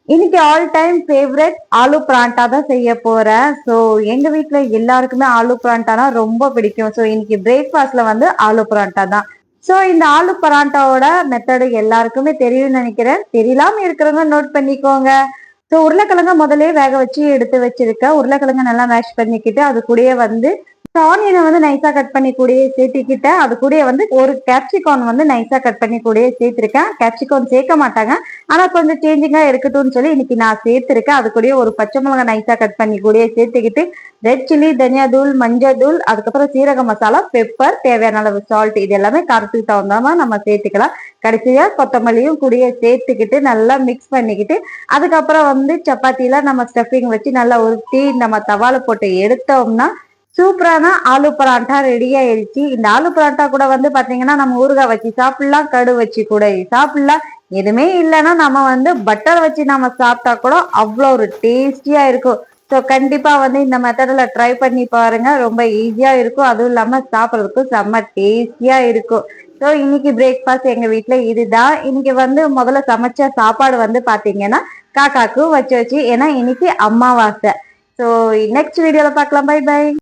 இன்னைக்கு all time favourite aloo parotta தான் செய்ய போறேன். ஸோ எங்க வீட்ல எல்லாருக்குமே ஆலு பராட்டானா ரொம்ப பிடிக்கும். ஸோ இன்னைக்கு பிரேக்ஃபாஸ்ட்ல வந்து ஆலு பராட்டா தான். ஸோ இந்த ஆலு பராட்டாவோட மெத்தடு எல்லாருக்குமே தெரியும்னு நினைக்கிறேன். தெரியலாம இருக்கிறவங்க நோட் பண்ணிக்கோங்க. ஸோ உருளைக்கிழங்க முதல்லயே வேக வச்சு எடுத்து வச்சிருக்கேன். உருளைக்கிழங்க நல்லா மேஷ் பண்ணிக்கிட்டு அது கூடயே வந்து ஆனியனை வந்து நைஸா கட் பண்ணி கூடயே சேர்த்துக்கிட்டேன். அது கூடயே வந்து ஒரு கேப்சிகான் வந்து நைஸா கட் பண்ணி கூடயே சேர்த்திருக்கேன். கேப்சிகான் சேர்க்க மாட்டாங்க, ஆனா கொஞ்சம் சேஞ்சிங்கா இருக்கட்டும்னு சொல்லி இன்னைக்கு நான் சேர்த்திருக்கேன். அது கூடயே ஒரு பச்சை மிளகாய் நைஸா கட் பண்ணி கூடயே சேர்த்துக்கிட்டு ரெட் சில்லி, தனியா தூள், மஞ்சள் தூள், அதுக்கப்புறம் சீரக மசாலா, பெப்பர், தேவையான அளவு சால்ட், இது எல்லாமே காரத்துக்கு தகுந்தாம நம்ம சேர்த்துக்கலாம். கடைசியா கொத்தமல்லியும் கூடயே சேர்த்துக்கிட்டு நல்லா மிக்ஸ் பண்ணிக்கிட்டு அதுக்கப்புறம் வந்து சப்பாத்தில நம்ம ஸ்டஃபிங் வச்சு நல்லா உருட்டி நம்ம தவால போட்டு எடுத்தோம்னா சூப்பரான ஆலு பராட்டா ரெடி ஆயிடுச்சு. இந்த ஆலு பராட்டா கூட வந்து பாத்தீங்கன்னா நம்ம ஊறுகாய் வச்சு சாப்பிடலாம், கடு வச்சு கூட சாப்பிடலாம். எதுவுமே இல்லைன்னா நம்ம வந்து பட்டர் வச்சு நம்ம சாப்பிட்டா கூட அவ்வளோ ஒரு டேஸ்டியா இருக்கும். ஸோ கண்டிப்பா வந்து இந்த மெத்தட்ல ட்ரை பண்ணி பாருங்க. ரொம்ப ஈஸியா இருக்கும், அதுவும் இல்லாம சாப்பிட்றதுக்கும் செம்ம டேஸ்டியா இருக்கும். ஸோ இன்னைக்கு பிரேக்ஃபாஸ்ட் எங்க வீட்ல இதுதான். இன்னைக்கு வந்து முதல்ல சமைச்ச சாப்பாடு வந்து பாத்தீங்கன்னா காக்காக்கும் வச்சு ஏன்னா இன்னைக்கு அமாவாசை. ஸோ நெக்ஸ்ட் வீடியோல பார்க்கலாம். Bye by.